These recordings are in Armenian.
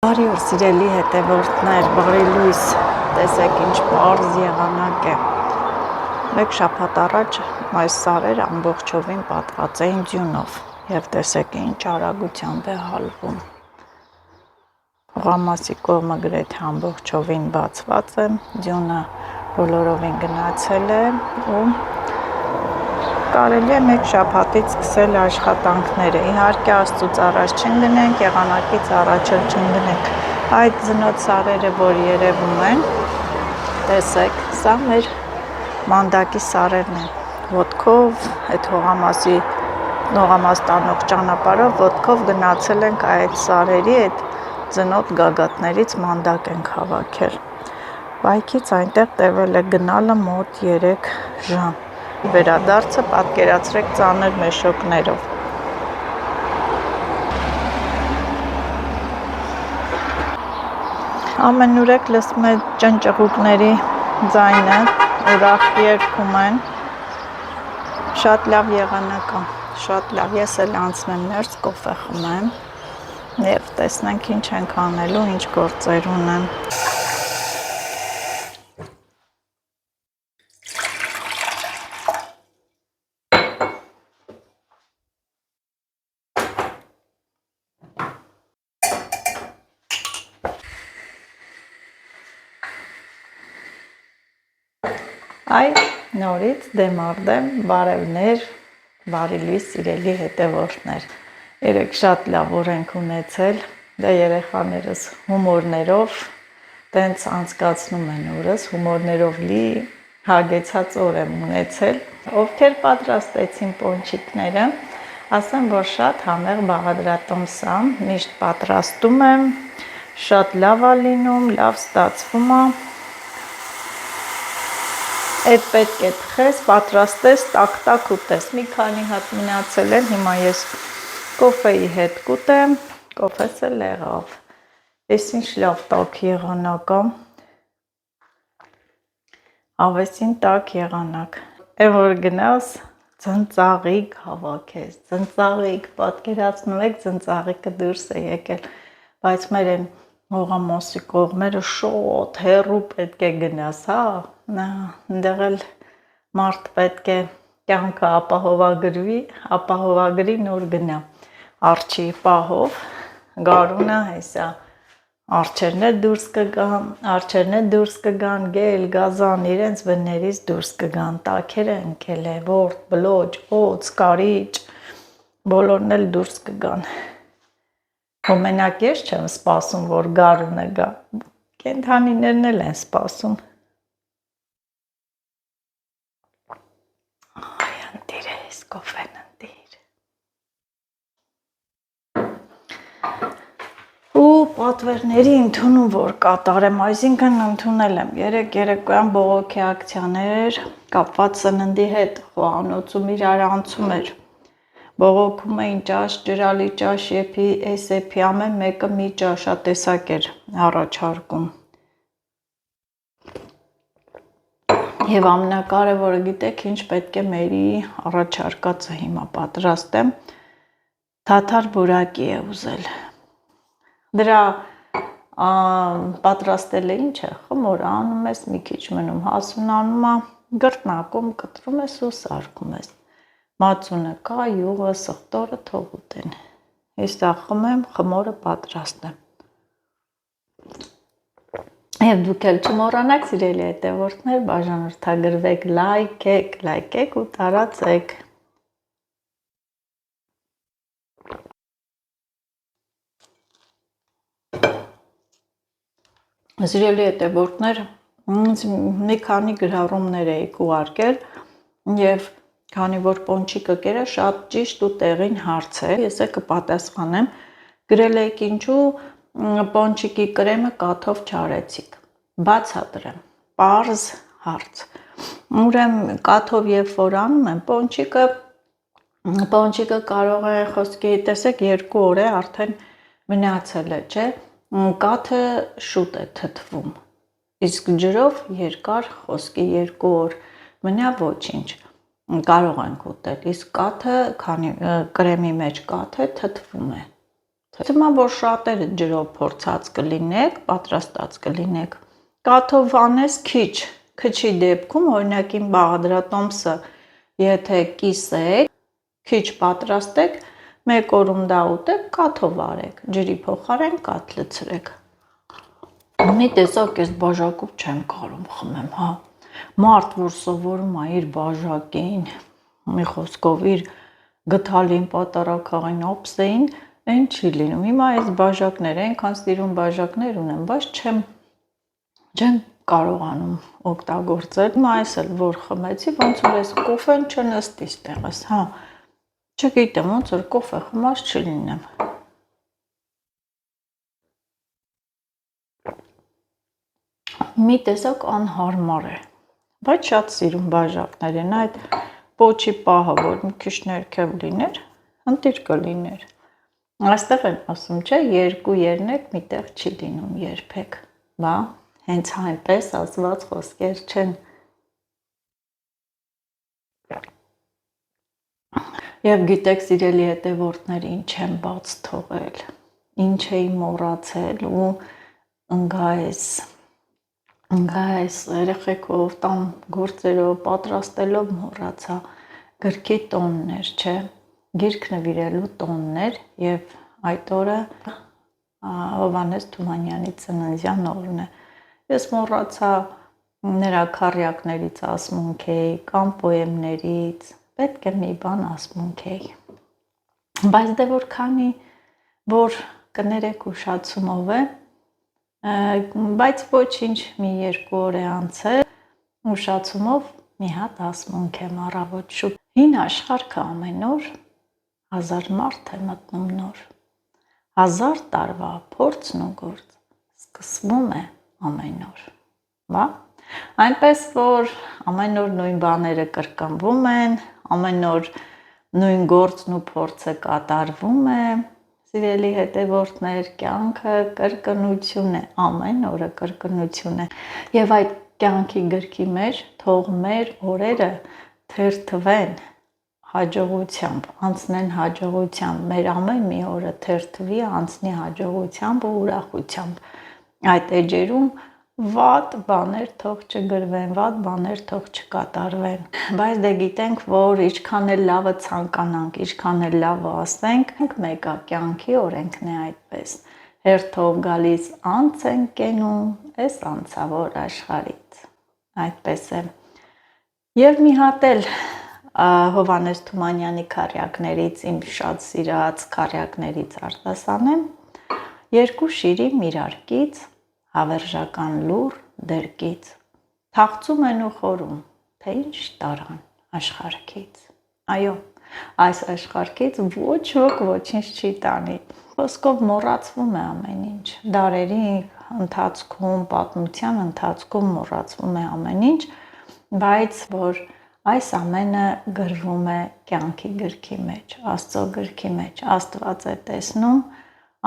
Բարի օր սիրելի հետևորդներ, բարի լույս, տեսեք ինչ պարզ եղանակ է։ Մեկ շաբաթ առաջ այս սարերը ամբողջովին պատված էին ձյունով և տեսեք ինչ արագությամբ է հալվում։ Ղամասի կողմը գրեթե ամբողջովին բացված է, ձյունը բոլորովին գնացել է ու կարելի է մեկ շաբաթից սկսել աշխատանքները։ Իհարկե Աստծուց առաջ չընկնենք, եղանակից առաջ չընկնենք։ Այդ զնոտ սարերը, որ երևում են, տեսեք, սա մեր մանդակի սարերն են։ Ոտքով, այդ հողամաս տանող ճանապարհով ոտքով գնացել ենք այդ սարերի, այդ զնոտ գագաթներից մանդակ ենք հավաքել։ Վայքից այնտեղ տևել է գնալը մոտ 3 ժամ։ Վերադարձը պատկերացրեք ծանր մեշոկներով։ Ամենուրեք լսում եք ճնճղուկների ձայնը, ուրախ երգում են։ Շատ լավ եղանակ է, շատ լավ։ Ես էլ անցնեմ ներս, կոֆե խմեմ և տեսնենք ինչ ենք անելու, ինչ գործեր ունեմ։ Այ նորից դեմ առ դեմ բարևներ, բարի լույս սիրելի հետևորդներ։ Երեկ շատ լավ օր ենք ունեցել, դա երեխաներս հումորներով տենց անցկացնում են օրս, հումորներով լի հագեցած օր եմ ունեցել։ Ովքեր պատրաստեցին պոնչիկները, ասեմ, որ շատ համեղ բաղադրատոմս է, միշտ պատրաստում եմ, շատ լավ է լինում, լավ ստացվում է։ Այդ պետք է թխես, պատրաստես, տակ ուտես։ Մի քանի հատ մնացել են, հիմա ես կոֆեի հետ կուտեմ, կոֆես էլ եղավ։ Ես ինչ լավ տաք եղանակ է։ Ավեսին տաք եղանակ։ Է որ գնաս, ձնծաղիկ հավաքես, ձնծաղիկ, պատկերացնում եք ձնծաղիկը դուրս է եկել, բայց մեր են հողամասի կողմերը շոտ հեռու պետք է գնաս, հա, այնտեղ էլ մարդ պետք է կյանքը ապահովագրի նոր գնա, արջի պահով, գարունը հեսա, արջերներ դուրս կգան, գել, գազան, իրենց բներից դուրս կգան, տաքերը ընկել է, որդ, բլոճ, օձ, կարիճ, բոլորն էլ դուրս կգան։ Մենակ ես չեմ սպասում, որ գարունը գա, կենդանիներն էլ են սպասում։ Այ ընտիր ես, կոֆեն ընտիր։ Ու պատվերների ընդունում որ կատարեմ, այսինքն ընդունել եմ 3 երեկոյան բողոքի ակցիաներ կապված սննդի հետ, խոհանոցում իրար անցում էր։ Բողոքում էին ճաշ, ջրալի ճաշ, էսեփի, ամեն մեկը մի ճաշատեսակ էր առաջարկում։ Եվ ամենակարևորը գիտեք ինչ պետք է մերի առաջարկածը հիմա պատրաստեմ, թաթար բուրակի է ուզել։ Դրա պատրաստելը ինչ է, խմորը անում ես, մի քիչ մնում հասունանում է, գրտնակում կտրում ես ու սարքում ես։ Մածունը կա, յուղը, սխտորը թող ուտեն։ Ես դա խմեմ, խմորը պատրաստեմ։ Եվ դուք էլ չմոռանաք սիրելի հետևորդներ, բաժանորդագրվեք, լայքեք ու տարածեք։ Սիրելի հետևորդներ, մի քանի գրառումներ էիք ուղարկել և քանի որ պոնչիկը կերը շատ ճիշտ ու տեղին հարց է, ես է կպատասխանեմ, գրել եք ինչու պոնչիկի կրեմը կաթով չարեցիք, բացատրեմ, պարզ հարց, ուրեմն կաթով երբ որ անում եմ պոնչիկը կարող է խոսքի, տեսեք 2 օր է արդեն մնացել է, չէ, կաթը շուտ է թթվում, իսկ ջրով երկար խոսքի 2 օր մնա ոչինչ, կարող ենք ուտել, իսկ կաթը, քանի կրեմի մեջ կաթ է, թթվում է, Հիմա որ շատերը ջրով փորձած կլինեք, պատրաստած կլինեք, կաթով անես քիչի դեպքում, օրինակ իմ բաղադրատոմսը, եթե կիսեք, քիչ պատրաստեք, 1 օրում դա ուտեք, կաթով արեք, ջրի փոխարեն կաթ լցրեք։ Մի տեսակ ես բաժակով չեմ կարող խմեմ, հա։ Մարդ, որ սովորում է իր բաժակին, մի խոսքով իր գթալին պատարակային ապսեին, այն չի լինում։ Հիմա այս բաժակները, այնքան սիրուն բաժակներ ունեմ, բայց չեմ կարողանում օգտագործել։ Հիմա այս էլ որ խմեցի, ոնց որ այս կոֆեն չնստի ստեղս, հա։ Չգիտեմ, ոնց որ կոֆե խմած չլինեմ։ Մի տեսակ անհարմար է, բայց շատ սիրուն բաժակներ են, այդ պոչի պահը, որ մի քիչ ներքև լիներ, ընտիր կլիներ։ Այստեղ են ասում, չէ, 2 երնեք միտեղ չի լինում երբեք, բա, հենց այնպես ասված խոսքեր չեն։ Եվ գիտեք, սիրելի հետևորդներ, ինչ եմ բաց թողել, ինչ էի մոռացել ու ընկա այս երեխեքով տան գործերով պատրաստելով մոռացա գրքի տոններ, չէ, գիրք նվիրելու տոններ եւ այդ օրը Հովհաննես Թումանյանի ծննդյան օրն է։ Ես մոռացա նրա քառյակներից ասմունք էի կամ պոեմներից, պետք է մի բան ասմունք էի։ Բայց դե որքանի որ կներեք ուշացումով է, բայց ոչինչ մի 2 օր է անցել, ուշացումով մի հատ ասմունք եմ առավոտ շուտ։ Հին աշխարհքը ամեն օր 1000 մարդ է մտնում նոր, 1000 տարվա փորձն ու գործ սկսվում է ամեն օր, բա։ Այնպես որ ամեն օր նույն բաները կրկնվում են, ամեն օր նույն գործն ու փորձը կատարվում է, սիրելի հետևորդներ, կյանքը կրկնություն է, ամեն օրը կրկնություն է։ Եվ այդ կյանքի գրքի մեջ թող մեր օրերը թերթվեն հաջողությամբ, անցնեն հաջողությամբ, մեր ամեն մի օրը թերթվի, անցնի հաջողությամբ ու ուրախությամբ։ Այդ էջերում վատ բաներ թող չգրվեն, վատ բաներ թող չկատարվեն։ Բայց դե գիտենք, որ ինչքան էլ լավը ցանկանանք, ինչքան էլ լավը ասենք, մեկա կյանքի օրենքն է այդպես։ Հերթով գալիս անց են կենում, այս անցավոր աշխարհից։ Այդպես է։ Եվ մի հատ էլ Հովհաննես Թումանյանի քառյակներից, իմ շատ սիրած քառյակներից արտասանեմ, 2 շիրի միրարկից, հավերժական լուր դերկից, թաղծում են ու խորում, թե ինչ տարան աշխարհքից։ Այո, այս աշխարհքից ոչ ոք ոչինչ չի տանի, խոսքով մոռացվում է ամեն ինչ, դարերի ընթացքում, պատմության ընթացքում մոռացվում է ամեն ինչ, բայց որ այս ամենը գրվում է կյանքի գրքի մեջ, Աստծո գրքի մեջ, Աստված է տեսնում,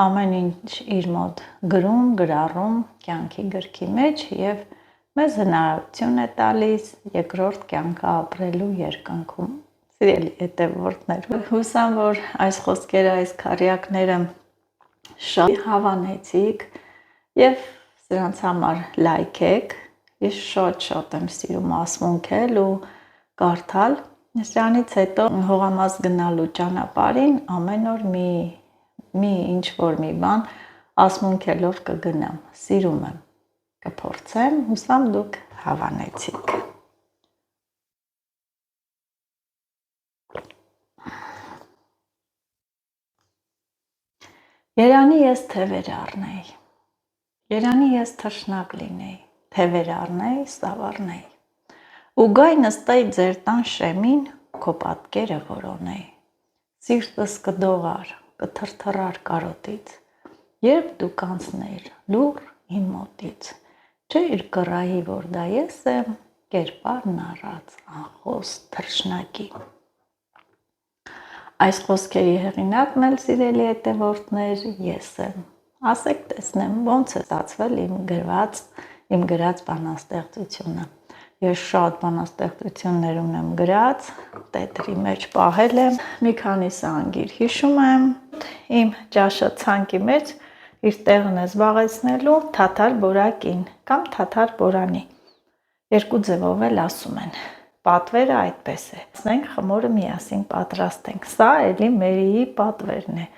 ամեն ինչ իր մոտ գրում, գրառում կյանքի գրքի մեջ եւ մեզ հնարավորություն է տալիս երկրորդ կյանքը ապրելու երկնքում։ Սիրելի հետևորդներ, հուսամ, որ այս խոսքերը, այս քառյակները շատ հավանեցիք եւ սրանց համար լայքեք։ Ես շատ եմ սիրում ասմունքել ու կարդալ։ Սրանից հետո հողամաս գնալու ճանապարհին ամեն օր մի ինչ որ մի բան ասմունքելով կգնամ, սիրում եմ, կփորձեմ, հուսամ դուք հավանեցիք։ Երանի ես թևեր առնեի, երանի ես թշնակ լինեի, թևեր առնեի, սավառնեի, ու գայ նստեի ձեր տան շեմին, քո պատկերը որոնեի, սիրտս կդողար, կթրթռար կարոտից, երբ դու կանցներ լուր իմ մոտից, չէր կռայի, որ դա ես եմ, կերպարն առած անխոս թռչնակի։ Այս խոսքերի հեղինակն էլ, սիրելի հետևորդներ, ես եմ։ Ասեք տեսնեմ, ոնց է ստացվել իմ գրած բանաստեղծությունը։ Ես շատ բանաստեղծություններ ունեմ գրած, տետրի մեջ պահել եմ, մի քանիսը անգիր հիշում եմ։ Իմ ջաշը ցանկի մեջ իր տեղն է զբաղեցնելու թաթար բորակին կամ թաթար բորանի։ Երկու ձևով էլ ասում են։ Պատվերը այդպես է։ Ասենք խմորը միասին պատրաստենք։ Սա էլի Մերիի պատվերն է։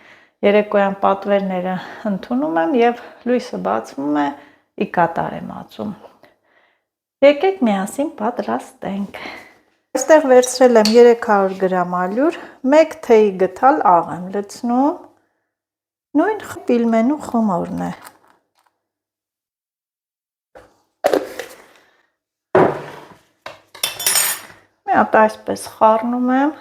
Երեկոյան պատվերները ընդունում եմ եւ լույսը բացվում է, ի կատար եմ ածում։ Եկեք միասին պատրաստենք։ Այստեղ վերցրել եմ 300 գրամ ալյուր, 1 թեյի գթալ աղ եմ լցնում, նույն պիլմենու խմորն է։ Մի հատ այսպես խառնում եմ։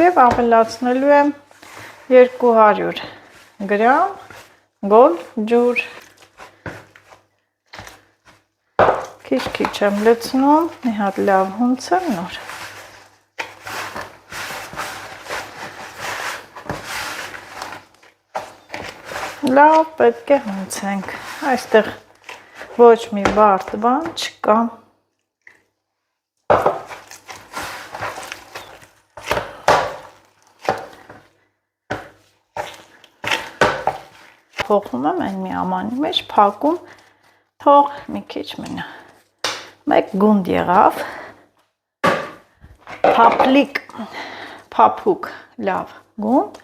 Եվ ավելացնելու եմ 200 գրամ գոլ ջուր։ Քիչ եմ լցնում, մի հատ լավ հունցեմ նոր։ Լավ պետք է հունցենք, այստեղ ոչ մի բարդ բան չկա։ Փոխում եմ այն մի ամանի մեջ, փակում, թող մի քիչ մնա։ Մեկ գունդ եղավ, փափուկ լավ գունդ,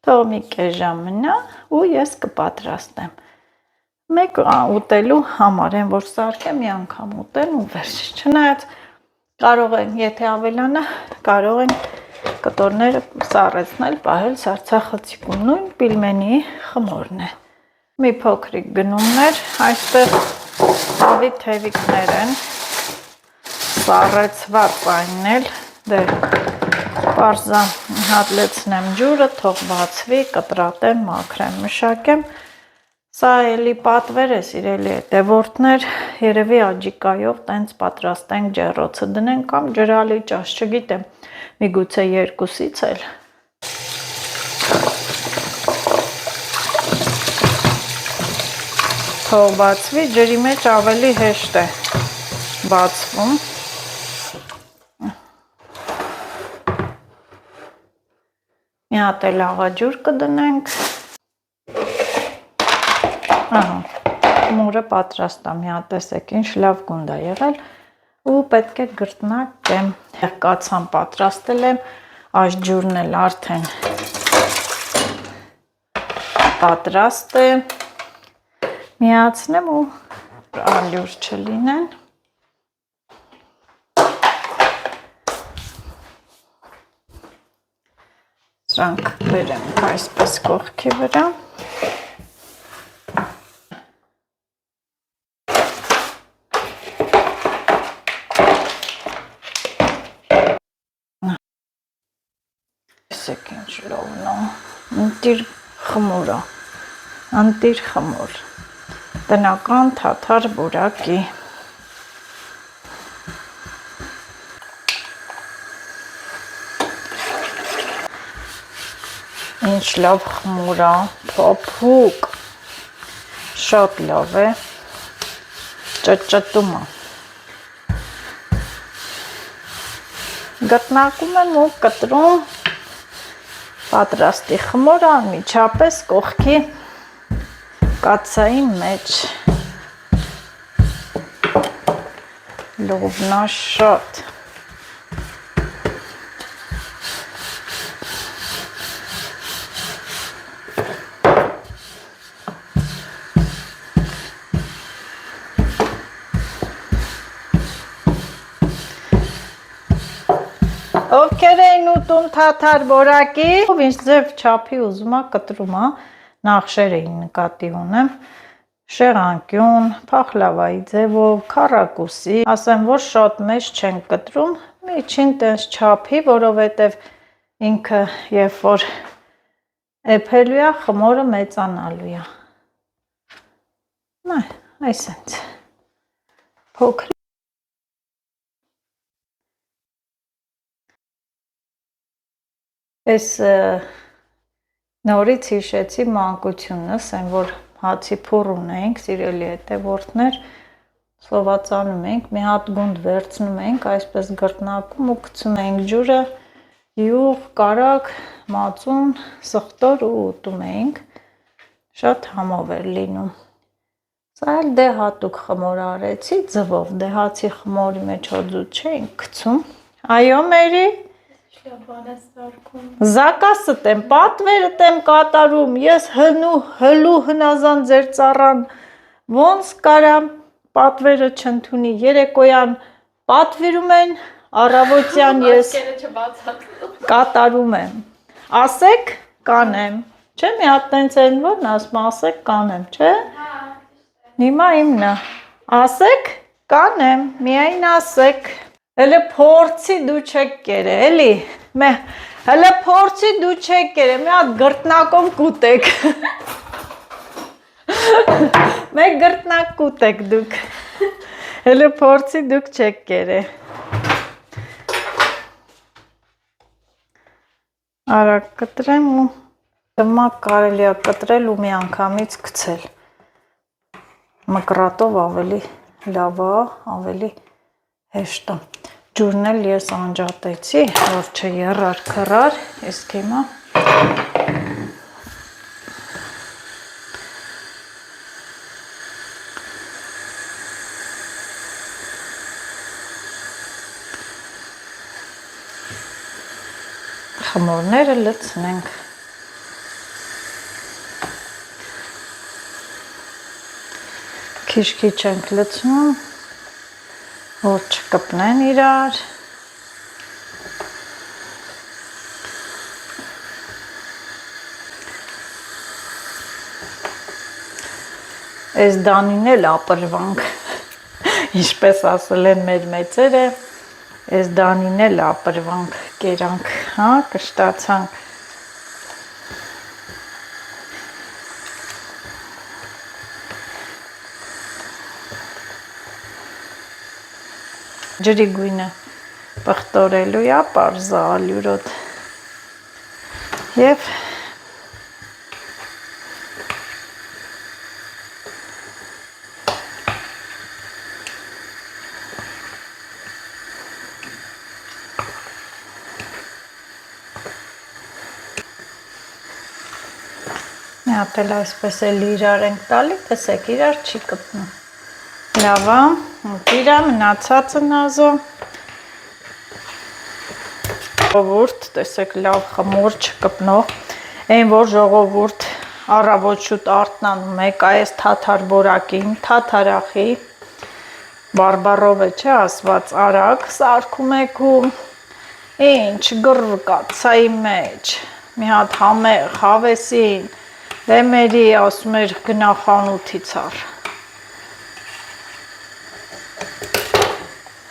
թող մի կես ժամ մնա ու ես կպատրաստեմ։ Մեկ ուտելու համար եմ, որ սարքեմ մի անգամ ուտել ու վերջ։ Չնայած կարող են, եթե ավելանա, կարող են կտորները սառեցնել, պահել սառցախցիկում, նույն պիլմենի խմորն է։ Մի փոքրիկ գնումներ, այստեղ ավի թևիկներ են, սառեցված այն էլ, դե պարզա հատ լցնեմ ջուրը, թող բացվի, կտրատեմ, մաքրեմ, մշակեմ, սա էլի պատվեր է, սիրելի հետևորդներ, երևի աջիկայով տենց պատրաստենք ջեռոցը դնենք կամ ջրալի ճաշ, չգիտեմ, միգուցե երկուսից էլ։ Թող բացվի, ջրի մեջ ավելի հեշտ է բացվում։ Մի հատ էլ աղաջուր կդնենք։ Մուրը պատրաստ է, մի հատ տեսեք, ինչ լավ գունդ է եղել ու պետք է գրտնակեմ։ Կացան պատրաստել եմ, այս ջուրն էլ արդեն պատրաստ է։ Միացնեմ ու ալյուր չլինեն։ Սրանք բերեմ այսպես կողքի վրա։ Տեսեք ինչ լավն է։ Ընտիր խմորը, ընտիր խմոր։ Տնական թաթար բորակի։ Ինչ լավ խմոր է, փափուկ, շատ լավ է, ճտճտում է։ Գտնակում եմ ու կտրում պատրաստի խմորը անմիջապես կողքի կաթսայի մեջ, լոբնաշատ, ովքեր էին ուտում թաթար բորակի, ով ինչ ձև չափի ուզում է կտրում է, նախշեր էին նկատի ունեմ, շեղանկյուն, փախլավայի ձևով, քառակուսի, ասեմ, որ շատ մեծ չեն կտրում, միջին տես չափի, որովհետև ինքը երբ որ Էփելու է, խմորը մեծանալու է։ Նայ, այսենց։ Փոքր Այս նորից հիշեցի մանկությունս, այն որ հացի փուռ ունեինք, սիրելի հետևորդներ, սովածանում ենք, մի հատ գունդ վերցնում ենք, այսպես գրտնակում ու գցում ենք ջուրը, յուղ, կարագ, մածուն, սխտոր ու ուտում ենք, շատ համով էր լինում։ Սա էլ դե հատուկ խմոր արեցի, ձվով, դե հացի խմորի մեջ հոձուտ չէինք գցում, այո մերի, Զակասըտ եմ, պատվերըտ եմ կատարում, ես հլու հնազան ձեր ծառան, ոնց կարամ պատվերը չընդունի, երեկոյան պատվիրում են, առավոտյան ես կատարում եմ, ասեք կանեմ, չէ մի հատ տենց են որն ասում, ասեք կանեմ, չէ, նիմա իմնը, ասեք կանեմ, միայն ասեք, հələ փորձի դու չեք կերը, էլի, հələ փորձի դու չեք կերը, մի հատ գրտնակով կուտեք, մեկ գրտնակ կուտեք դուք, հələ փորձի դուք չեք կերը, արագ կտրեմ ու դմակ կարելի է կտրել ու մի անգամից գցել, մկրատով ավելի լավ է, ավելի հեշտ է, ջուրն էլ ես անջատեցի, որ չերար քռար, իսկ հիմա խմորները լցնենք, քիչ-քիչ ենք լցնում, որ չկպնեն իրար, այս դանին էլ ապրվանք, ինչպես ասել են մեր մեծերը, այս դանին էլ ապրվանք, կերանք, հա, կշտացանք, ջրի գույնը պղտորելու է, պարզա ալյուրոտ և մի հատ էլ այսպես էլ իրար ենք տալի, տեսեք իրար չի կպնում, լավ է, ուտիրա մնացածը նազո, ժողովուրդ, տեսեք լավ խմոր չկպնող, այն որ ժողովուրդ առավոտ շուտ արթնանում եք, այս թաթար բորակին, թաթարախի, բարբարով է չէ ասված արագ, սարքում եք ու ինչ գրր կացայի մեջ, մի հատ համեղ, հավեսին, դե մերի ասում էր գնա խանութից առ,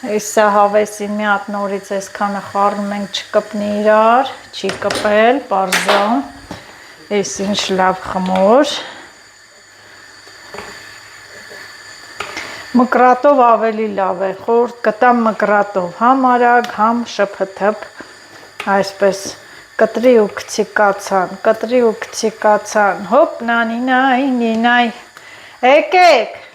Այսա հավեսին մի հատ նորից այսքանը խառնում ենք չկպնի իրար, չի կպել, պարզա, այս ինչ լավ խմոր, մկրատով ավելի լավ է, խորտ կտամ մկրատով, համ արագ, համ շփթփ, այսպես կտրի ու քցի կացան, հոպ նանինայ, նինայ, եկեք,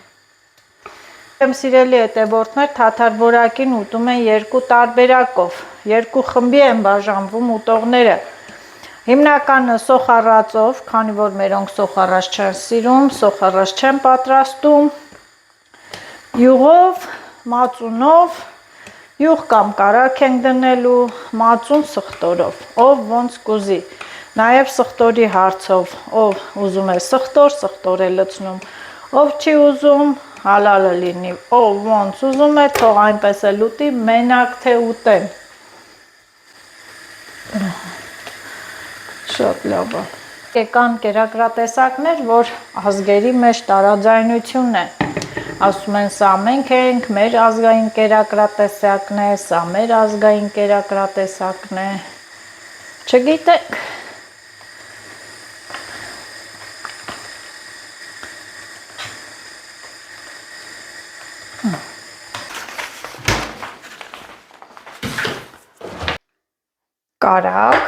Սիրելի հետևորդներ, թաթար բորակին ուտում են երկու տարբերակով, երկու խմբի են բաժանվում ուտողները, հիմնականը սոխառածով, քանի որ մերոնք սոխառած չեն սիրում, սոխառած չեն պատրաստում, յուղով, մածունով, յուղ կամ կարագ են դնելու, մածուն սխտորով, ով ոնց կուզի, նաև սխտորի հարցով, ով ուզում է սխտոր է լցնում, ով չի ուզում, հալալը լինի, ով ոնց ուզում է, թող այնպես էլ ուտի, մենակ թե ուտեն, շատ լավ է, եկան կերակրատեսակներ, որ ազգերի մեջ տարաձայնություն է, ասում են սա մենք ենք, մեր ազգային կերակրատեսակն է, սա մեր ազգային կերակրատեսակն է, չգիտեք, կարակ,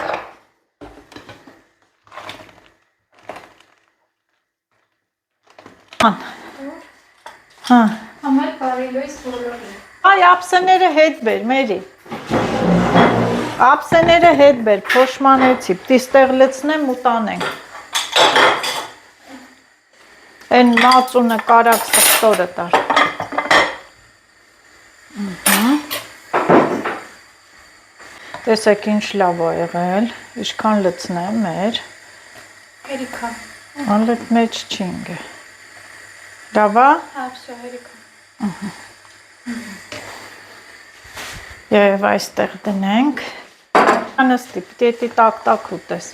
հա, Համար կարելույս բոլորն է։ այ ափսեները հետ բեր, Մերի, ափսեները հետ բեր, փոշմանեցի, պտիստեղ լցնեմ ու տանենք, են մածունը կարակ սխտորը տար, տեսեք ինչ լավ է եղել, ինչքան լցնեմ մեր, Հերիքա։ անլետ մեջ չինգ է, լավ է, Հապսո հերիքա։ և այստեղ դնենք, անստի, պիտի տակ ուտես,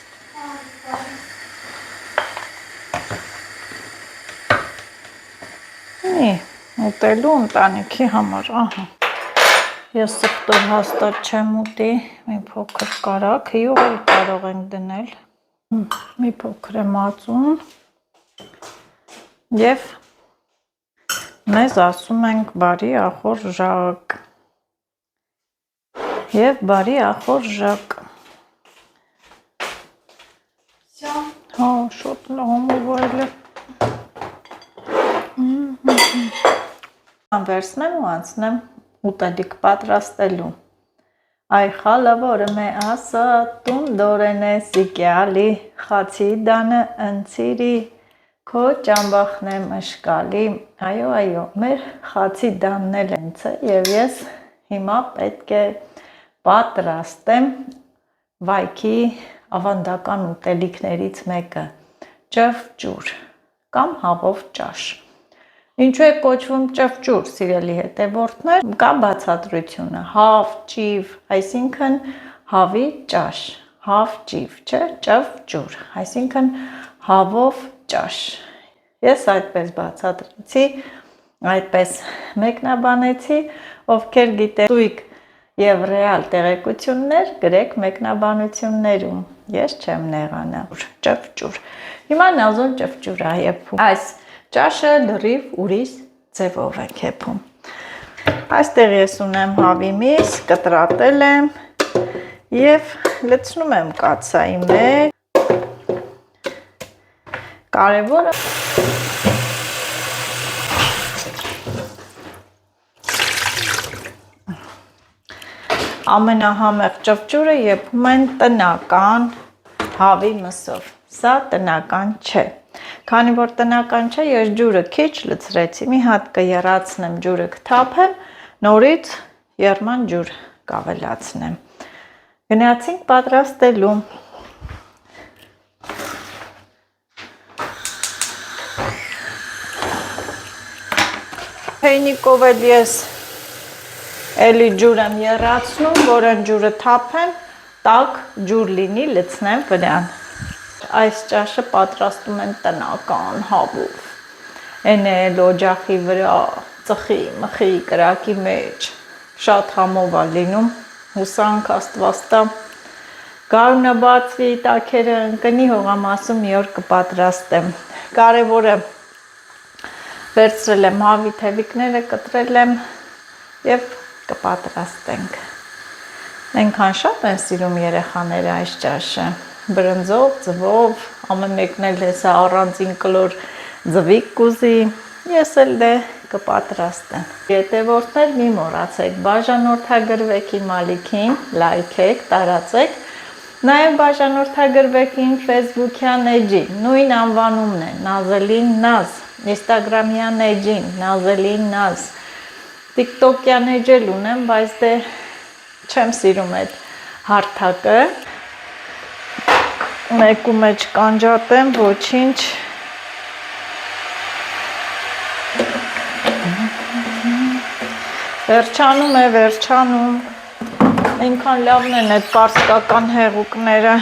մի ուտելու ընտանիքի համար, ահա, ես սխտոր հաստատ չեմ ուտի, մի փոքր կարակ, հյուղ էլ կարող ենք դնել, մի փոքր է մածուն և մեզ ասում ենք բարի ախորժակ և բարի ախորժակ, հա, շոտ լահոմով այլ է, վերցնեմ ու անցնեմ ուտելիք պատրաստելու, այ խալավորը մե ասա, տուն դորեն է սիկյալի, խացի դանը ընցիրի, քո ճամբախն եմ ըշկալի, այո, մեր խացի դանն էլ ընց է և ես հիմա պետք է պատրաստեմ վայքի ավանդական ուտելիքներից մեկը, ճվճուր կամ հավով ճաշ, ինչու է կոչվում ճվճուր, սիրելի հետևորդներ, կա բացատրությունը, հավ, ճիվ, այսինքն հավի ճաշ, հավ ճիվ, չէ, ճվճուր, այսինքն հավով ճաշ, ես այդպես բացատրեցի, այդպես մեկնաբանեցի, ովքեր գիտեք և ռեալ տեղեկություններ, գրեք մեկնաբանություններում, ես չեմ նեղանա, ճվճուր, հիմա նազոն ճվճուր է եփում, այս ճաշը լրիվ ուրիշ ձևով է եփում, այստեղ ես ունեմ հավի միս, կտրատել եմ և լցնում եմ կաթսայի մեջ, կարևորը ամենահամեղ ճվճուրը եփում են տնական հավի մսով, սա տնական չէ, քանի որ տնական չէ, ես ջուրը քիչ լցրեցի, մի հատ կեռացնեմ ջուրը կթափեմ, նորից եռման ջուր կավելացնեմ, գնացինք պատրաստելու, Հեյնիկով էլ ես էլի ջուր եմ եռացնում, որ այն ջուրը թափեմ, տաք ջուր լինի, լցնեմ վրան, այս ճաշը պատրաստում են տնական հավով, են էլ օջախի վրա, ծխի, մխի, կրակի մեջ, շատ համով է լինում, հուսանք աստվածտա, գարունը բացվի, տաքերը ընկնի, հողամասում մի օր կպատրաստեմ, կարևորը վերցրել եմ հավի թևիկները, կտրել եմ և կպատրաստենք, այնքան շատ են սիրում երեխաները այս ճաշը, բրնձով, ձվով, ամեն մեկն էլ հեսա առանձին կլոր ձվիկ կուզի, ես էլ դե կպատրաստեմ, հետևորդներ մի մոռացեք, բաժանորդագրվեք իմ ալիքին, լայքեք, տարածեք, նաև բաժանորդագրվեք իմ Facebook-յան էջին, նույն անվանումն է, Նազելին Նազ, Instagram-յան էջին, Նազելին Նազ, TikTok-յան էջ էլ ունեմ, բայց դե չեմ սիրում այդ հարթակը, մեկու մեջ կանջատեմ, ոչինչ, վերջանում, այնքան լավն են այդ պարսկական հեղուկները,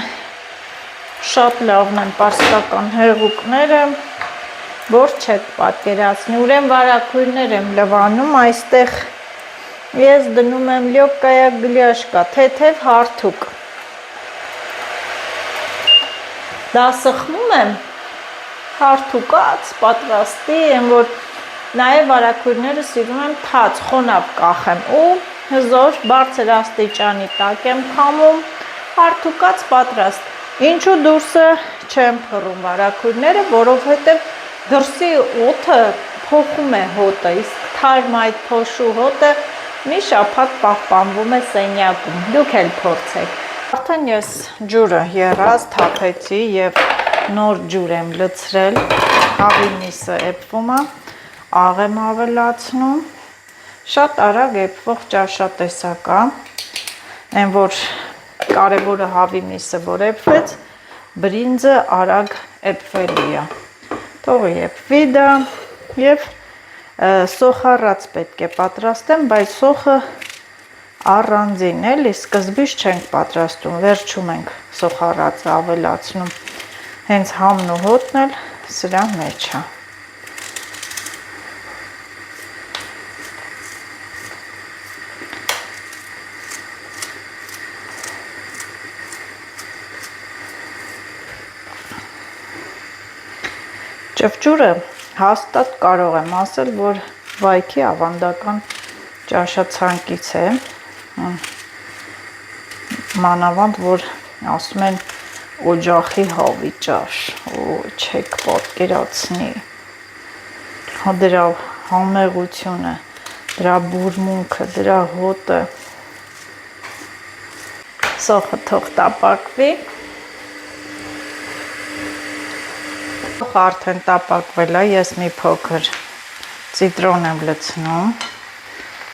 շատ լավն են պարսկական հեղուկները, որ չեք պատկերացնի, ուրեմն վարակույրներ եմ լվանում, այստեղ ես դնում եմ լյոկկայա գլյաշկա, թեթև հարթուկ, դա սխմում եմ, հարթուկած, պատրաստի եմ, որ նաև վարակույրները սիրում եմ թաց, խոնավ կախեմ ու հզոր բարձր աստիճանի տակ եմ քամում, հարթ թուկած պատրաստ։ Ինչու դուրսը չեմ փռում վարակույրները, որովհետև դրսի օդը փոխում է հոտը, իսկ թարմ այդ փոշու հոտը մի շաբաթ պահպանվում է սենյակում։ Դուք էլ փորձեք։ Արդեն ես ջուրը եռած թափեցի եւ նոր ջուր եմ լցրել։ Հավի միսը էպվում է, աղ եմ ավելացնում։ Շատ արագ էպվող ճաշատեսակ է, այն որ կարևորը հավի միսը որ էպվեց, բրինձը արագ էպվելի է։ Թողի էպվի դա եւ սոխառած պետք է պատրաստեմ, բայց սոխը առանձին էլի, սկզբից չենք պատրաստում, վերջում ենք սոխառածը ավելացնում, հենց համն ու հոտն էլ սրա մեջ է։ Ճվճուրը հաստատ կարող եմ ասել, որ վայքի ավանդական ճաշացանկից է, մանավանդ, որ ասում են օջախի հավի ճաշ, չեք պատկերացնի, դրա համեղությունը, դրա բուրմունքը, դրա հոտը, սոխը թող տապակվի, արդեն տապակվել է, ես մի փոքր ցիտրոն եմ լցնում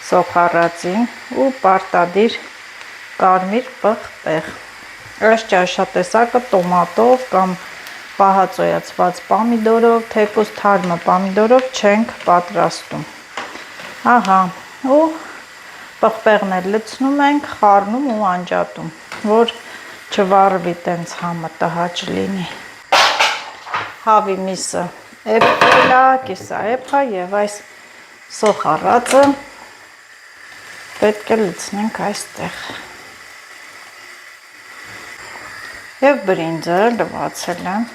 սոխառածին ու պարտադիր կարմիր պղպեղ։ Այս ճաշատեսակը տոմատով կամ պահածոյացված պամիդորով, թեկուզ թարմը պամիդորով չենք պատրաստում։ Ահա, ու պղպեղն էլ լցնում ենք, խառնում ու անջատում, որ չվառվի տենց համը տհաճ լինի։ Հավի միսը էպվել է, կիսա էպա եւ այս սոխառածը պետք է լցնենք այստեղ։ Եվ բրինձը լվացել եմ։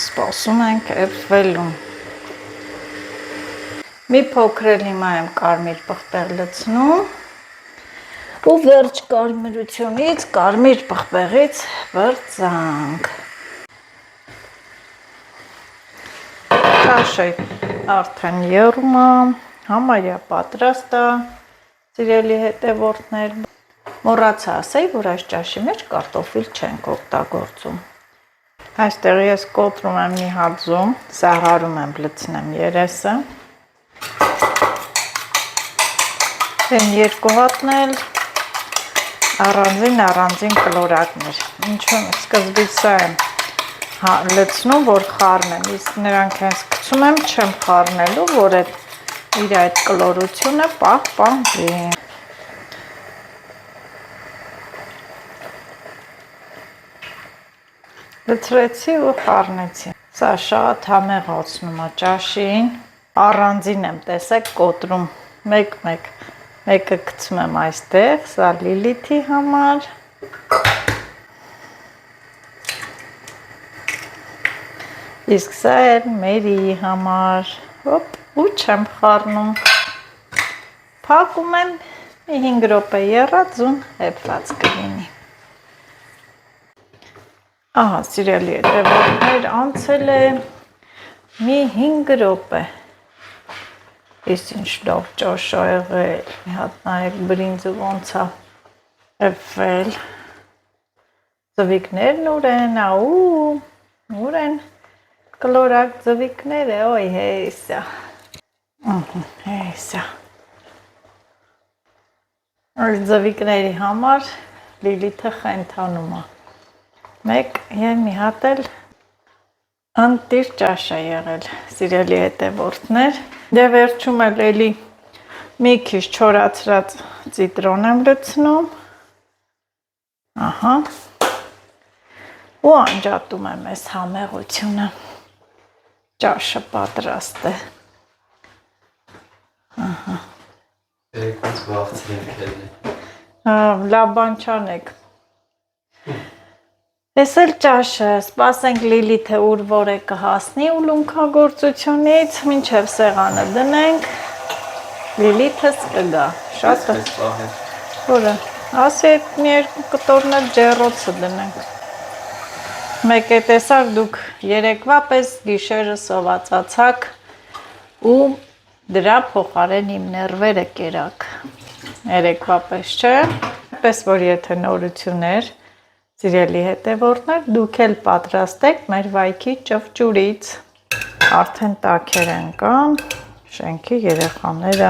Սպասում ենք էպվելուն։ Մի փոքր էլ հիմա եմ կարմիր պղպեղ լցնում։ Ու վերջ կարմիրությունից, կարմիր պղպեղից վրձանք։ Ճաշը արդեն եռում է, համարյա պատրաստ է, սիրելի հետևորդներ։ Մոռացա ասել, որ այս ճաշի մեջ կարտոֆիլ չենք օգտագործում։ Այստեղ ես կոտրում եմ մի հատձում, սահարում եմ լցնեմ երեսը։ Են երկու հատն էլ առանձին կլորակներ, ինչու սկզբից սա եմ լցնում, որ խառնեմ, իսկ նրանք հենց գցում եմ, չեմ խառնելու, որ իր այդ կլորությունը պահպանվի։ Լցրեցի ու խառնեցի։ Սա շատ համեղացնում է ճաշին, առանձին եմ տեսեք կոտրում, մեկ-մեկ մեկը գցում եմ այստեղ, սա Լիլիթի համար, իսկ սա էլ Մերիի համար, ու չեմ խառնում, փակում եմ, մի 5 րոպե եռած ու էպված կլինի։ Ահա, սիրելի հետևորդներ, անցել է մի 5 րոպե։ Ես ինչ լավ ճաշ ա եղել, մի հատ նայեք բրինձը ոնց է էպվել, ձվիկներն ուր են, ուր են կլորակ ձվիկները, ոյ հեսա, հեսա, այս ձվիկների համար Լիլիթը խենթանում է, մեկ և մի հատ էլ ընտիր ճաշ է եղել, սիրելի հետևորդներ, դե վերջում էլ էլի մի քիչ չորացրած ցիտրոն եմ լցնում, ահա, ու անջատում եմ այս համեղությունը, ճաշը պատրաստ է, ահա, Եկած վաղցրենք էլի, լավ բան չանեք, Ես էլ ճաշը, սպասենք Լիլիթը ուր որ է կհասնի ուլունքագործությունից, մինչև սեղանը դնենք, Լիլիթս կգա, շատ է։ Ես պահել։ Որը, ասի այդ մի երկու կտորներ ջեռոցը դնենք։ Մեկ է տեսար դուք երեկվա պես գիշերը սովածացաք ու դրա փոխարեն իմ ներվերը կերակ։ Երեկվա պես չէ, պես որ եթե նորություններ, սիրելի հետևորդներ, դուք էլ պատրաստեք մեր վայքի ճվճուրից, արդեն տաքեր են կան, շենքի երեխաները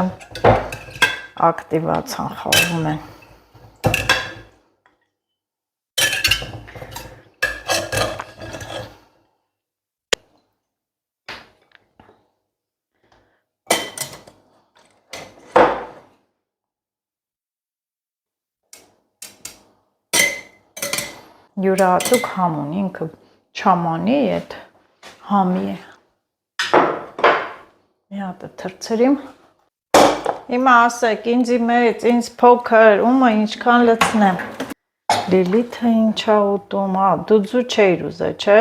ակտիվացան խաղում են։ Յուրահատուկ համ ունի, ինքը չամանի էդ համի է։ Մի հատը թրցրիմ։ Հիմա ասեք, ինձի մեծ, ինձ փոքր, ումը ինչքան լցնեմ։ Լիլիթը ինչա ուտում, դու ձու չէիր ուզե, չէ։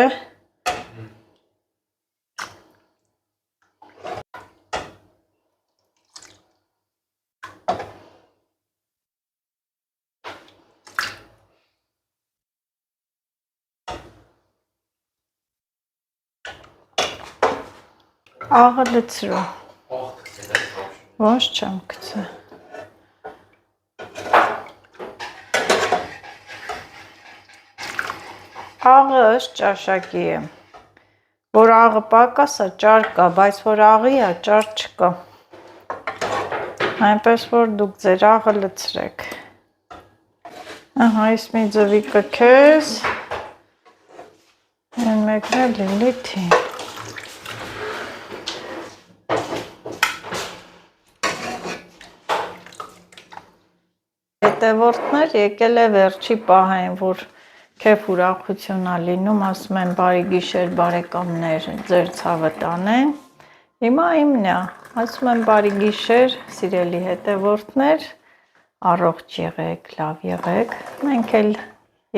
Աղը լցրու։ Ոչ չեմ գցե։ Աղը ըստ ճաշակի է, որ աղը պակաս է, ճար կա, բայց որ աղի է, ճար չկա։ Այնպես որ դուք ձեր աղը լցրեք։ Ահա, ես մի ձվի կքես, են մեկն է Լիլիթի։ Հետևորդներ եկել է վերջի պահային, որ քեֆ ուրախություն ա լինում, ասում են բարի գիշեր բարեկամներ, ձեր ցավը տանեն։ Հիմա իմն է, ասում եմ բարի գիշեր, սիրելի հետևորդներ, առողջ եղեք, լավ եղեք։ Մենք էլ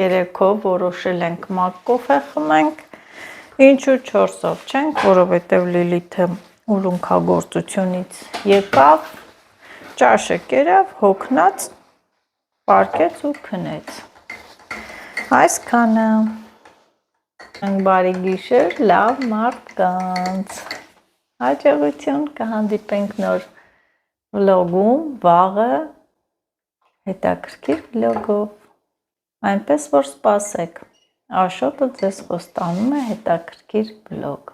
երեքով որոշել ենք մակ կոֆե խմենք, ինչու 4-ով չենք, որովհետև Լիլիթը ուլունքագործությունից եկավ, ճաշը կերավ, հոգնած, պարկեց ու քնեց։ Այսքանը։ Բարի գիշեր, լավ մարդկանց։ Հաջողություն, կհանդիպենք նոր վլոգում, վաղը հետաքրքիր վլոգով։ Այնպես որ սպասեք, Աշոտը ձեզ խոստանում է հետաքրքիր վլոգ։